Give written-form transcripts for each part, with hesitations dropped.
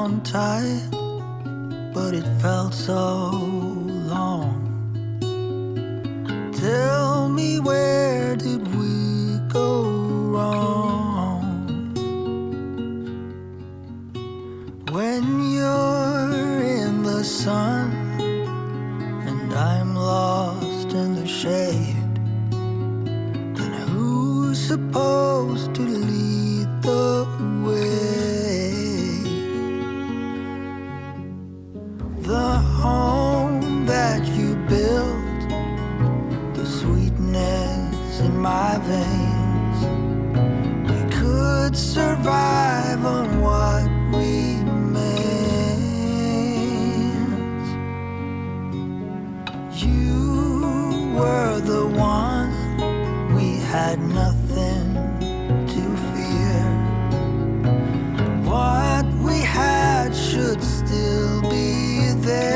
on tight, but it felt so long. Tell me, where did we go wrong? When you're in the sun and I'm lost in the shade, then who's supposed to lead the way? The home that you built, the sweetness in my veins, we could survive on what remains. You were the one, we had nothing to fear. What we had should still be there.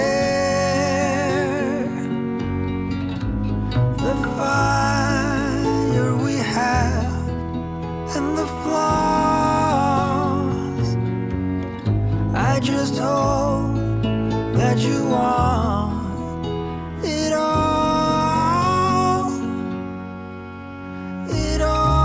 The fire we have and the flaws, I just hope that you want it all, it all.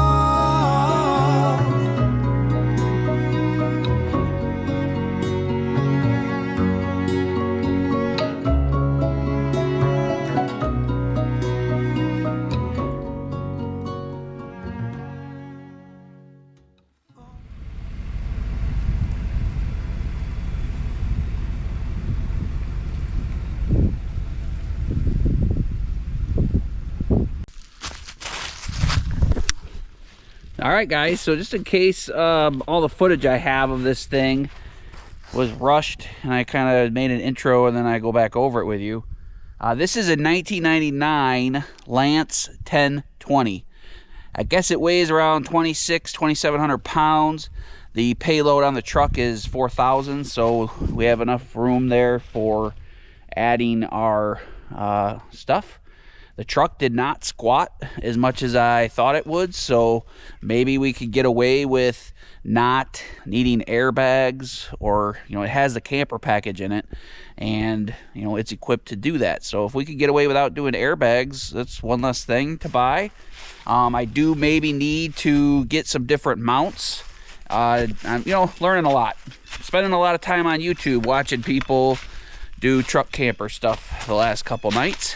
All right, guys, so just in case all the footage I have of this thing was rushed and I kind of made an intro and then I go back over it with you. This is a 1999 Lance 1020. I guess it weighs around 2,700 pounds. The payload on the truck is 4,000, so we have enough room there for adding our stuff. The truck did not squat as much as I thought it would, so maybe we could get away with not needing airbags, or, you know, it has the camper package in it, and, you know, it's equipped to do that. So if we could get away without doing airbags, that's one less thing to buy. I do maybe need to get some different mounts. I'm, you know, learning a lot. Spending a lot of time on YouTube watching people do truck camper stuff the last couple nights.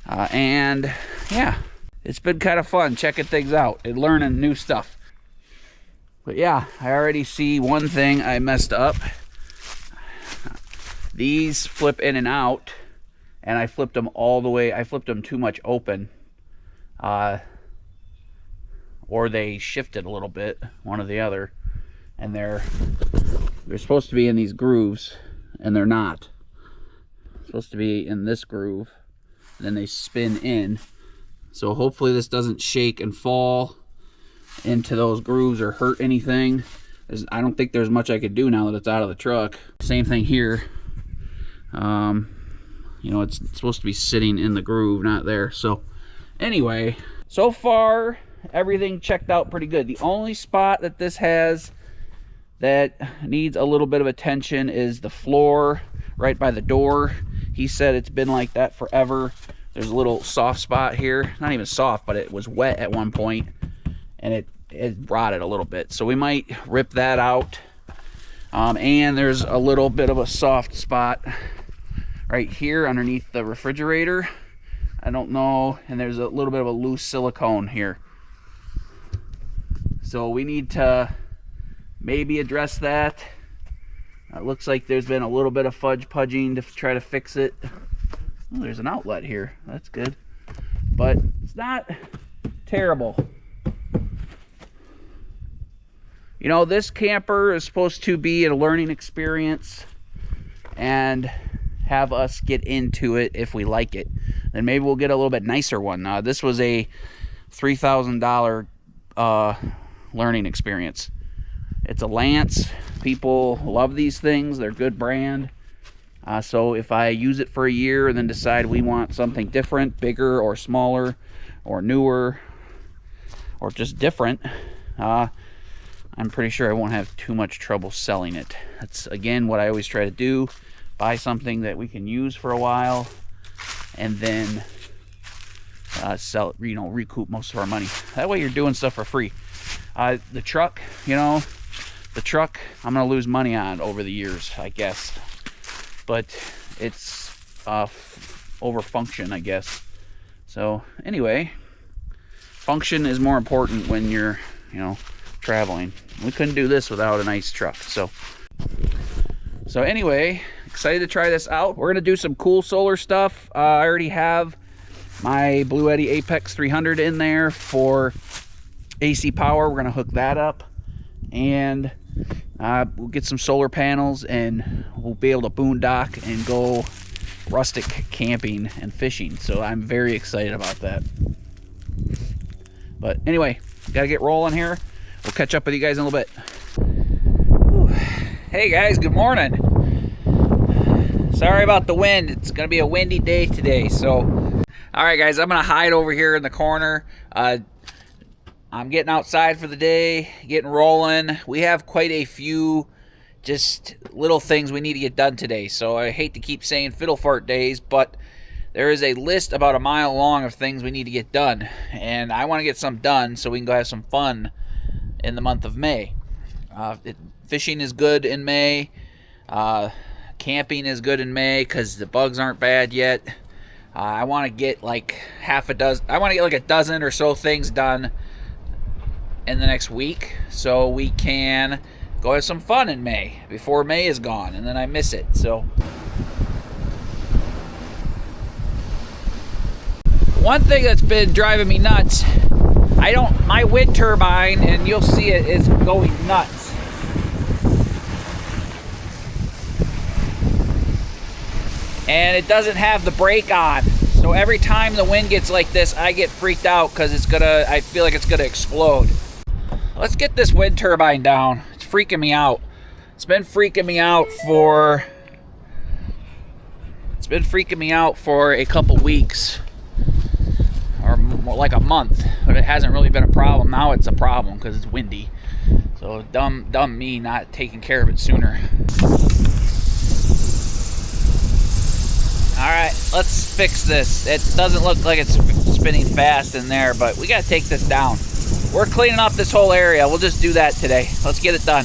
And yeah, it's been kind of fun checking things out and learning new stuff. But yeah, I already see one thing I messed up. These flip in and out, and I flipped them all the way. I flipped them too much open, or they shifted a little bit, one or the other, and they're supposed to be in these grooves, and they're not. They're supposed to be in this groove. Then they spin in, so hopefully this doesn't shake and fall into those grooves or hurt anything. I don't think there's much I could do now that it's out of the truck. Same thing here. You know, it's supposed to be sitting in the groove, not there. So anyway, so far everything checked out pretty good. The only spot that this has that needs a little bit of attention is the floor right by the door. He said it's been like that forever. There's a little soft spot here. Not even soft, but it was wet at one point, and it rotted a little bit. So we might rip that out. And there's a little bit of a soft spot right here underneath the refrigerator. I don't know. And there's a little bit of a loose silicone here. So we need to maybe address that. It looks like there's been a little bit of pudging to try to fix it. Oh, there's an outlet here. That's good. But it's not terrible. You know, this camper is supposed to be a learning experience and have us get into it if we like it. Then maybe we'll get a little bit nicer one. This was a $3,000 learning experience. It's a Lance. People love these things. They're good brand. So if I use it for a year and then decide we want something different, bigger or smaller or newer or just different, I'm pretty sure I won't have too much trouble selling it. That's, again, what I always try to do. Buy something that we can use for a while, and then sell it, you know, recoup most of our money. That way you're doing stuff for free. The truck, you know, the truck I'm gonna lose money on over the years, I guess, but it's over function, I guess. So anyway, function is more important when you're, you know, traveling. We couldn't do this without a nice truck. So anyway, excited to try this out. We're gonna do some cool solar stuff. I already have my Blue Eddy Apex 300 in there for AC power. We're gonna hook that up, and we'll get some solar panels, and we'll be able to boondock and go rustic camping and fishing. So I'm very excited about that. But anyway, gotta get rolling here. We'll catch up with you guys in a little bit. Whew. Hey guys, good morning. Sorry about the wind. It's gonna be a windy day today. So, all right guys, I'm gonna hide over here in the corner. I'm getting outside for the day, getting rolling. We have quite a few just little things we need to get done today. So I hate to keep saying fiddle fart days, but there is a list about a mile long of things we need to get done. And I want to get some done so we can go have some fun in the month of May. Fishing is good in May. Camping is good in May because the bugs aren't bad yet. I want to get like half a dozen. I want to get like a dozen or so things done in the next week so we can go have some fun in May before May is gone and then I miss it. So one thing that's been driving me nuts, my wind turbine, and you'll see it, is going nuts. And it doesn't have the brake on. So every time the wind gets like this, I get freaked out because I feel like it's gonna explode. Let's get this wind turbine down. It's freaking me out. It's been freaking me out for a couple weeks, or more like a month, but it hasn't really been a problem. Now it's a problem because it's windy. So dumb me not taking care of it sooner. All right, let's fix this. It doesn't look like it's spinning fast in there, but we gotta take this down. We're cleaning up this whole area. We'll just do that today. Let's get it done.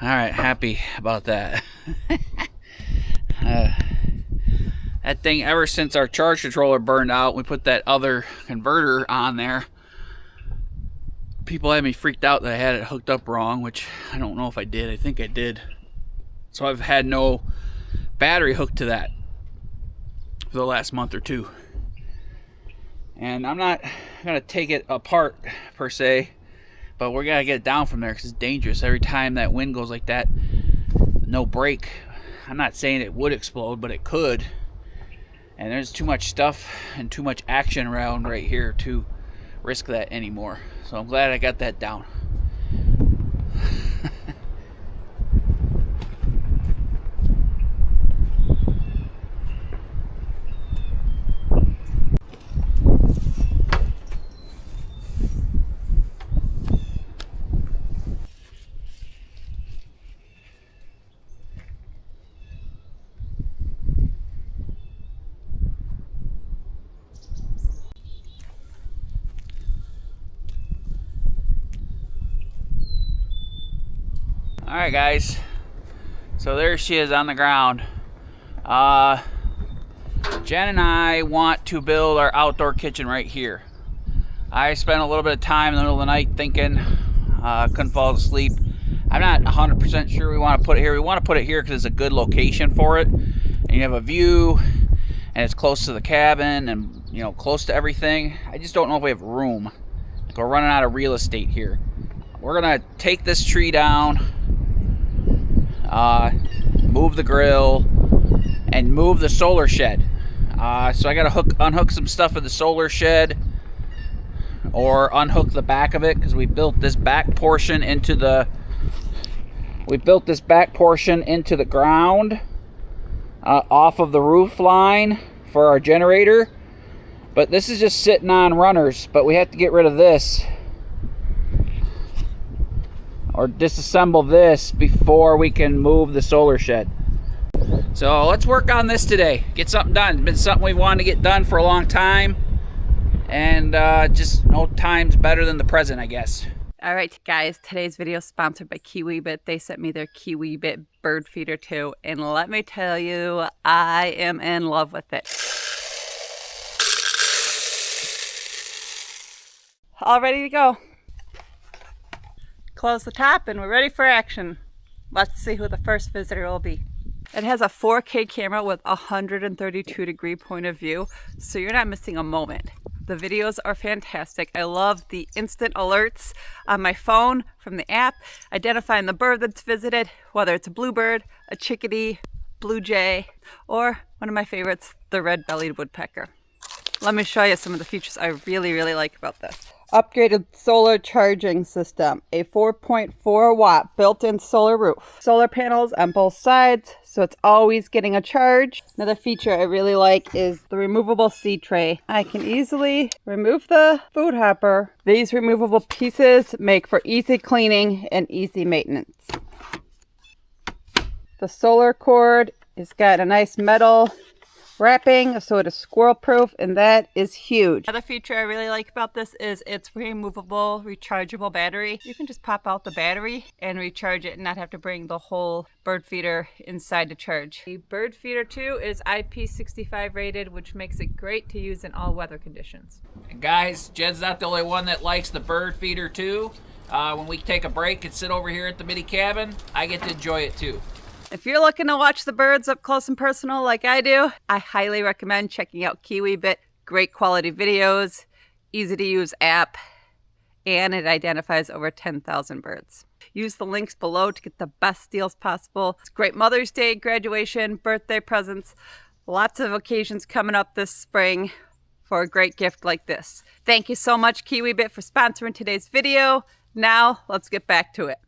All right, happy about that. That thing, ever since our charge controller burned out, we put that other converter on there. People had me freaked out that I had it hooked up wrong, which I don't know if I did. I think I did. So I've had no battery hooked to that for the last month or two. And I'm not gonna take it apart per se, but we're gonna get it down from there because it's dangerous. Every time that wind goes like that, no brake. I'm not saying it would explode, but it could. And there's too much stuff and too much action around right here to risk that anymore. So I'm glad I got that down. Alright guys, so there she is on the ground. Jen and I want to build our outdoor kitchen right here. I spent a little bit of time in the middle of the night thinking, couldn't fall asleep. I'm not 100% sure we want to put it here. We want to put it here because it's a good location for it. And you have a view, and it's close to the cabin, and you know, close to everything. I just don't know if we have room. Like, we're running out of real estate here. We're gonna take this tree down, move the grill, and move the solar shed. So I gotta unhook some stuff of the solar shed, or unhook the back of it, because we built this back portion into the ground, off of the roof line for our generator. But this is just sitting on runners, but we have to get rid of this or disassemble this before we can move the solar shed. So let's work on this today, get something done. It's been something we wanted to get done for a long time, and just no time's better than the present, I guess. All right, guys, today's video is sponsored by Kiwibit. They sent me their Kiwibit Bird Feeder too, and let me tell you, I am in love with it. All ready to go. Close the top and we're ready for action. Let's see who the first visitor will be. It has a 4K camera with 132-degree point of view, so you're not missing a moment. The videos are fantastic. I love the instant alerts on my phone from the app, identifying the bird that's visited, whether it's a bluebird, a chickadee, blue jay, or one of my favorites, the red-bellied woodpecker. Let me show you some of the features I really like about this. Upgraded solar charging system, a 4.4 watt built-in solar roof. Solar panels on both sides, so it's always getting a charge. Another feature I really like is the removable seed tray. I can easily remove the food hopper. These removable pieces make for easy cleaning and easy maintenance. The solar cord has got a nice metal wrapping, so it is squirrel proof, and that is huge. Another feature I really like about this is its removable rechargeable battery. You can just pop out the battery and recharge it and not have to bring the whole bird feeder inside to charge. The bird feeder 2 is IP65 rated, which makes it great to use in all weather conditions. And guys, Jed's not the only one that likes the bird feeder too. When we take a break and sit over here at the mini cabin, I get to enjoy it too. If you're looking to watch the birds up close and personal like I do, I highly recommend checking out Kiwibit. Great quality videos, easy to use app, and it identifies over 10,000 birds. Use the links below to get the best deals possible. It's great Mother's Day, graduation, birthday presents, lots of occasions coming up this spring for a great gift like this. Thank you so much, Kiwibit, for sponsoring today's video. Now, let's get back to it.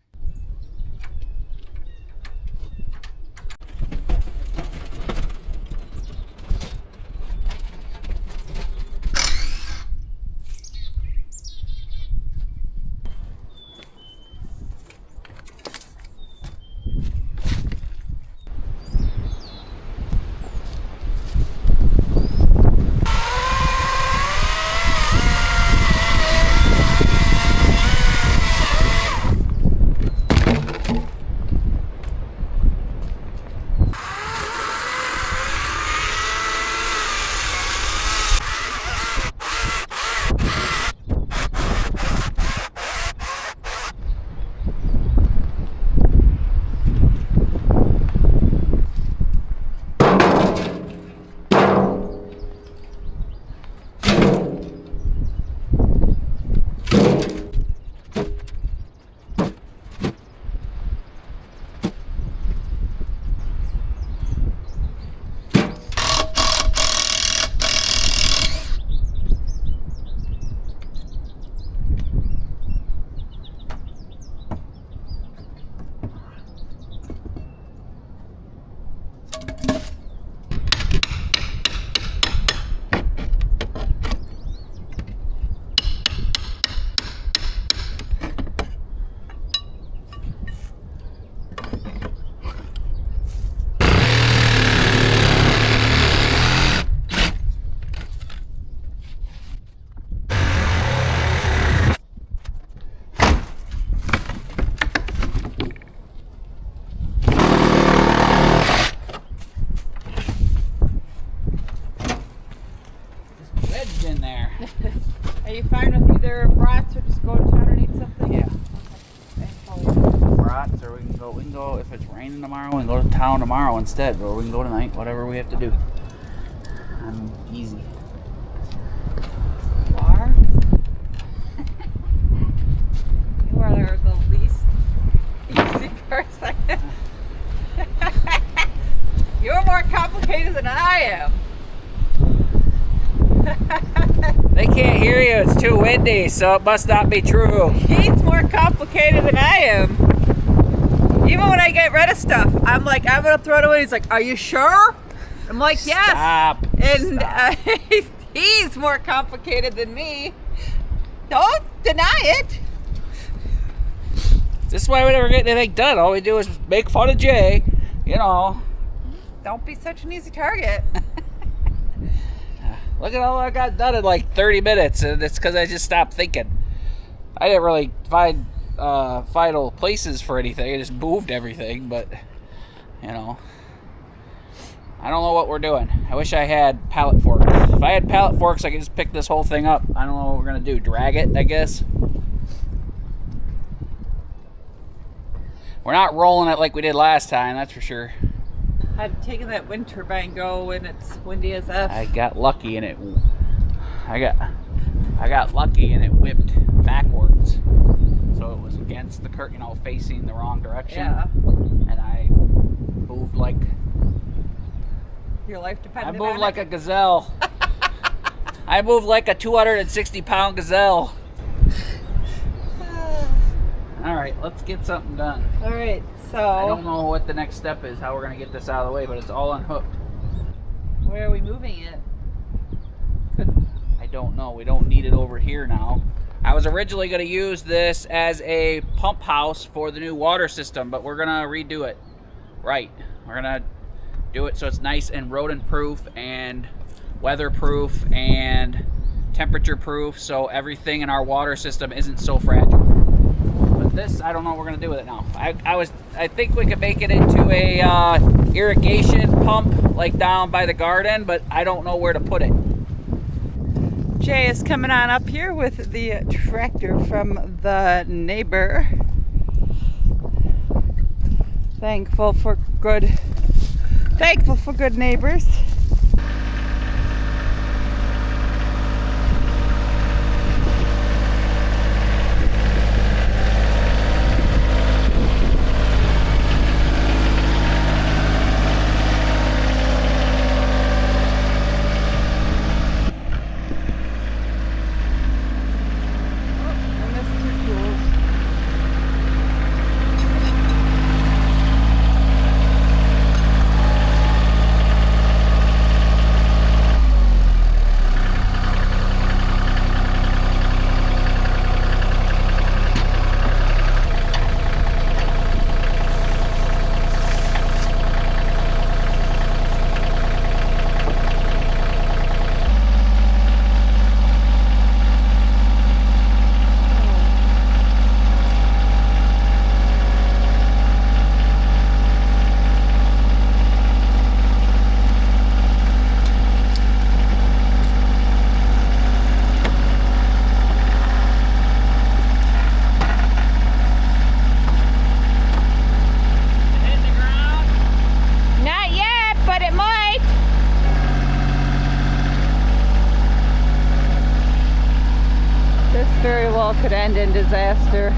wedged in there. Are you fine with either brats or just go to town and eat something? Yeah. Okay. Thankfully. Brats, or we can go if it's raining tomorrow, we can go to town tomorrow instead, or we can go tonight, whatever we have to do. I'm easy. You are? You are the least easy person. You're more complicated than I am. They can't hear you, it's too windy, so it must not be true. He's more complicated than I am. Even when I get rid of stuff, I'm like, I'm gonna throw it away. He's like, are you sure? I'm like, yes. Stop. And Stop. he's more complicated than me. Don't deny it. This is why we never get anything done. All we do is make fun of Jay, you know. Don't be such an easy target. Look at all I got done in like 30 minutes, and it's because I just stopped thinking. I didn't really find final places for anything. I just moved everything, but, you know. I don't know what we're doing. I wish I had pallet forks. If I had pallet forks, I could just pick this whole thing up. I don't know what we're going to do. Drag it, I guess. We're not rolling it like we did last time, that's for sure. I've taken that wind turbine go when it's windy as F. I got lucky and it I got lucky and it whipped backwards. So it was against the curtain, you know, facing the wrong direction. Yeah. And I moved like Your life I depended moved on like it. a gazelle. I moved like a 260-pound gazelle. All right, let's get something done. All right, so I don't know what the next step is, how we're gonna get this out of the way, but it's all unhooked. where are we moving it? I don't know. We don't need it over here now. I was originally gonna use this as a pump house for the new water system, but we're gonna redo it. Right. We're gonna do it so it's nice and rodent proof and weatherproof and temperature proof, so everything in our water system isn't so fragile. But this, I don't know what we're gonna do with it now. I think we could make it into a irrigation pump like down by the garden, but I don't know where to put it. Jay is coming on up here with the tractor from the neighbor. Thankful for good neighbors. Very well could end in disaster.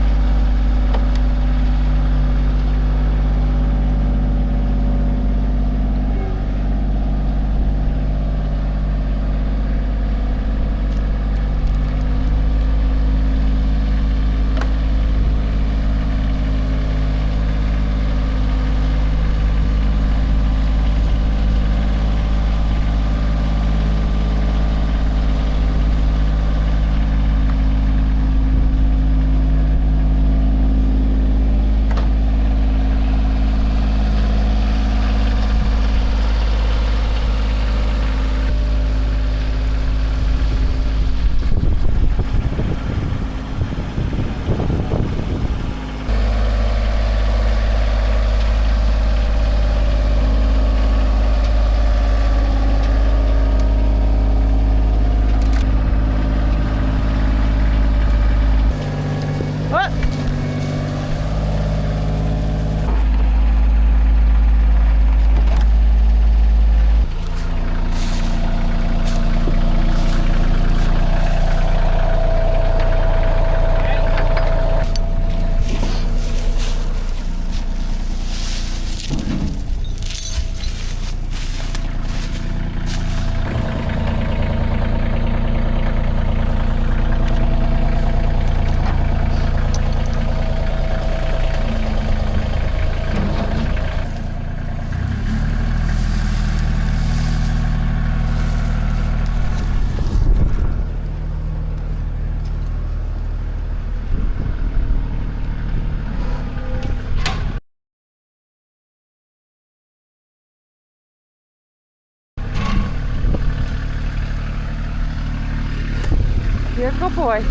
You're a good boy.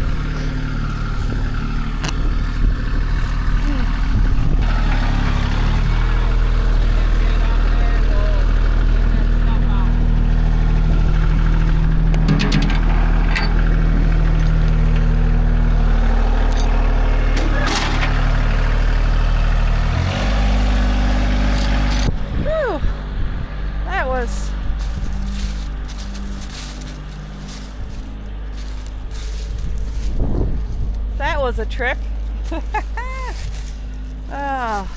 Whew. That was a trip. Oh.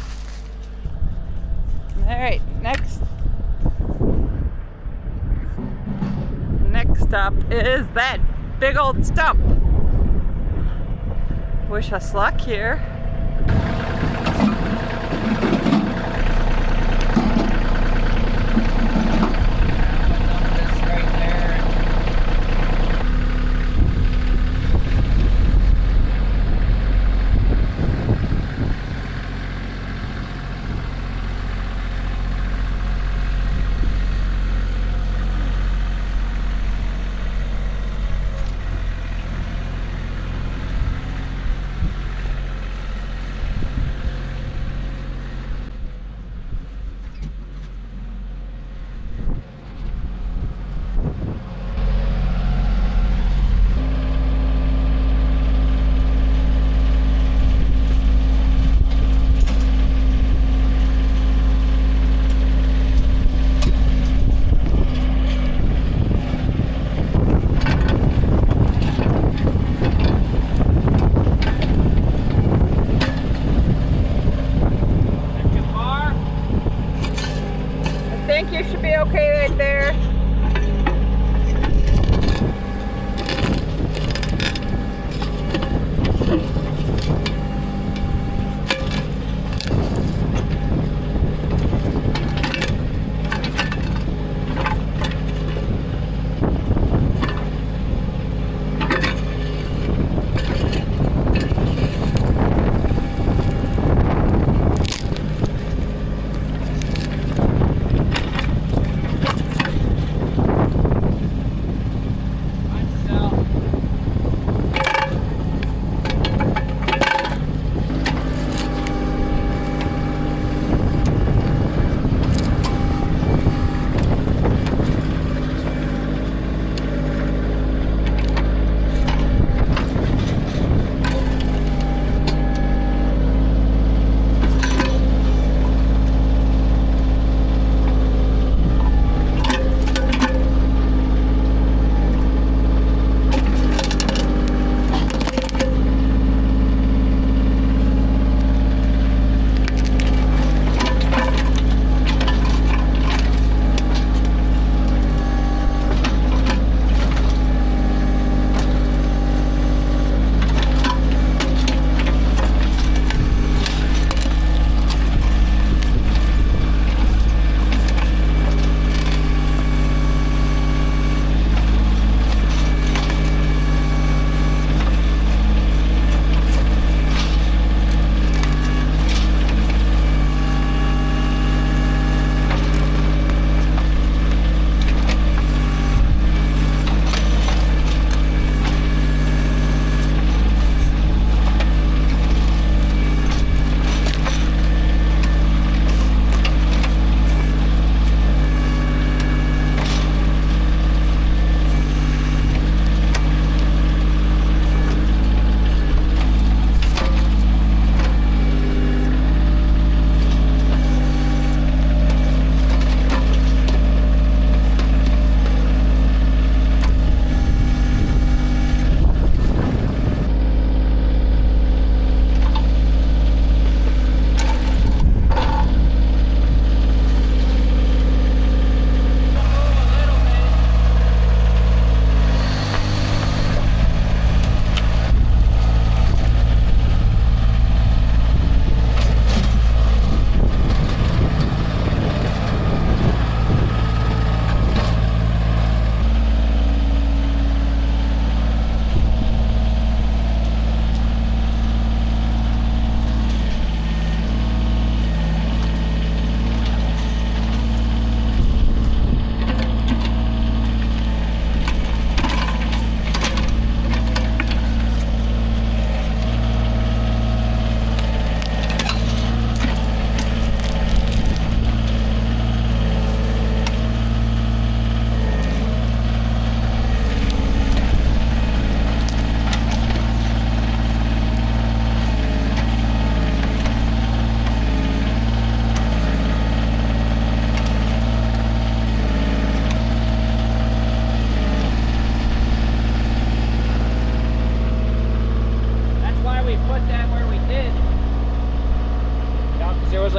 All right, next up is that big old stump. Wish us luck here.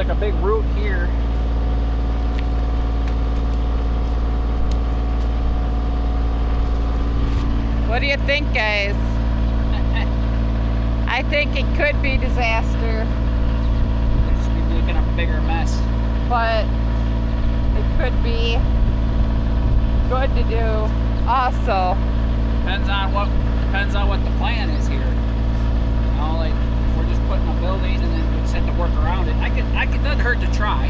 like a big root here. What do you think, guys? I think it could be disaster, We'll just be making a bigger mess. but it could be good to do also. Depends on what the plan is here. You know, like if we're just putting a building and then we just have to work around it. It doesn't hurt to try.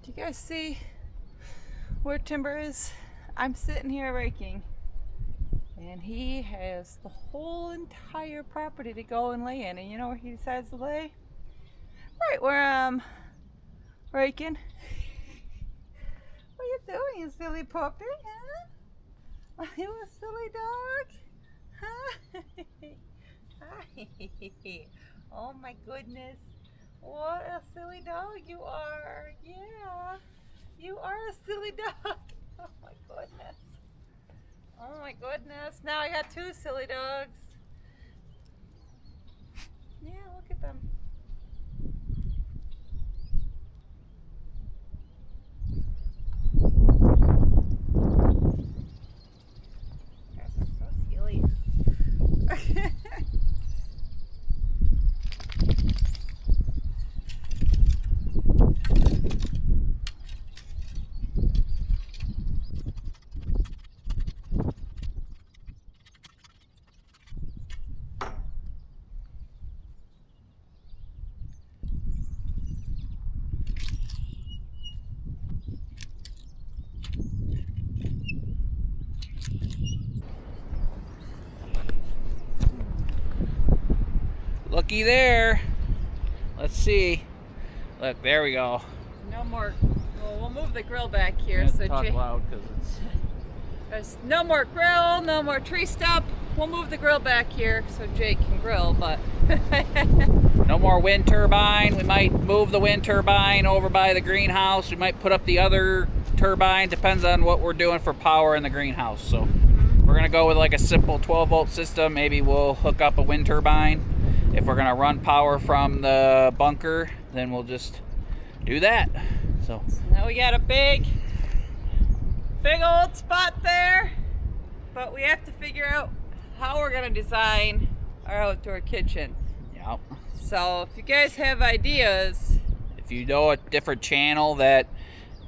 Do you guys see where timber is? I'm sitting here raking, and he has the whole entire property to go and lay in. And you know where he decides to lay? Right where I'm raking. What are you doing, you silly puppy? Huh? Are you a silly dog? Hi. Oh my goodness. What a silly dog you are. Yeah. You are a silly dog. Oh my goodness. Oh my goodness. Now I got two silly dogs. Yeah, look at them. You guys are so silly. Looky there. Let's see. Look, there we go. No more. Well, we'll move the grill back here. Yeah, So talk Jake, loud because it's. there's no more grill, no more tree stump. We'll move the grill back here so Jake can grill, but No more wind turbine. We might move the wind turbine over by the greenhouse. We might put up the other turbine. Depends on what we're doing for power in the greenhouse. So we're gonna go with like a simple 12-volt system. Maybe we'll hook up a wind turbine. If we're gonna run power from the bunker, then we'll just do that. So now we got a big big old spot there, but we have to figure out how we're gonna design our outdoor kitchen. Yep. So if you guys have ideas, If you know a different channel that,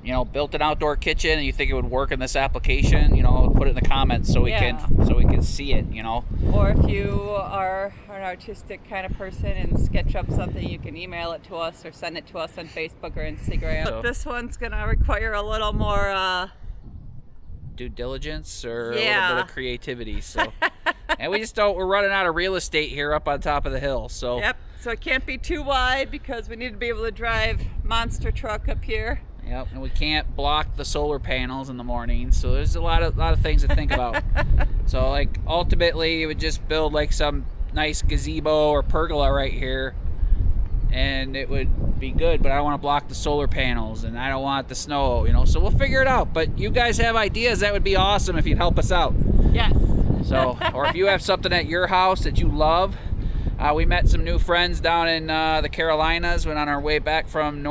you know, built an outdoor kitchen and you think it would work in this application, you know, put it in the comments so we can see it, you know. or if you are an artistic kind of person and sketch up something, you can email it to us or send it to us on Facebook or Instagram. So- But this one's gonna require a little more Due diligence or a Yeah. little bit of creativity. So, and we're running out of real estate here up on top of the hill. So, Yep, so it can't be too wide because we need to be able to drive monster truck up here. yep, and we can't block the solar panels in the morning. So there's a lot of things to think about. So like ultimately, you would just build like some nice gazebo or pergola right here, and it would be good. But I don't want to block the solar panels, and I don't want the snow, you know. So we'll figure it out. But you guys have ideas, that would be awesome if you'd help us out. Yes. So, or if you have something at your house that you love. We met some new friends down in the Carolinas. Went on our way back from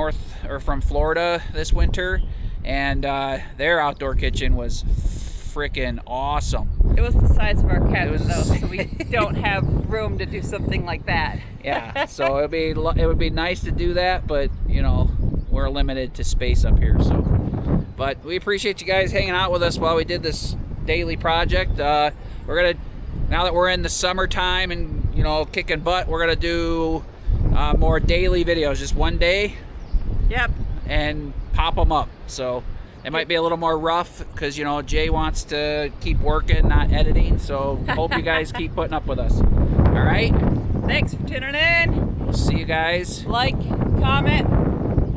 from Florida this winter, and their outdoor kitchen was freaking awesome. It was the size of our cabin, was- though, so we don't have room to do something like that. Yeah, so it would be nice to do that, but you know we're limited to space up here. So, but we appreciate you guys hanging out with us while we did this daily project. We're gonna, now that we're in the summertime and you know kicking butt, we're gonna do more daily videos, just one day. Yep. And pop them up. So it might be a little more rough because you know Jay wants to keep working, not editing. So hope you guys keep putting up with us. All right. Thanks for tuning in. We'll see you guys. Like, comment,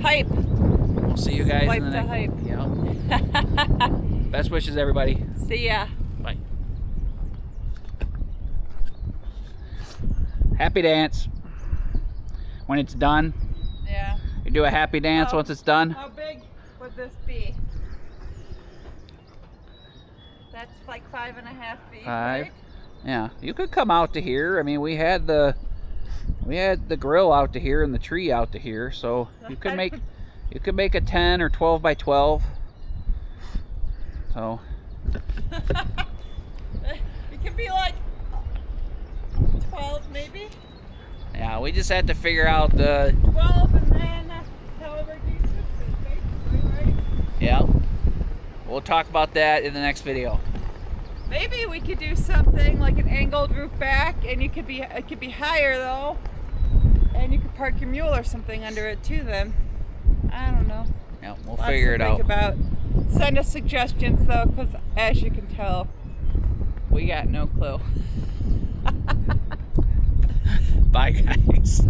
hype. We'll see you guys Swipe in the the next. hype. Yep. Best wishes, everybody. See ya. Bye. Happy dance when it's done. Yeah. You do a happy dance Oh. once it's done. How big would this be? That's like 5.5 feet. 5. Right? Yeah, you could come out to here. I mean, we had the grill out to here and the tree out to here, so you could make a 10 or 12 by 12. So It could be like 12 maybe. yeah, we just had to figure out the 12 and then however deep this is, basically, right? yeah. We'll talk about that in the next video. Maybe we could do something like an angled roof back, and it could be higher though, and you could park your mule or something under it too. Then I don't know. Yeah, we'll Lots figure to it think out. about. Send us suggestions though, because as you can tell, we got no clue. Bye, guys.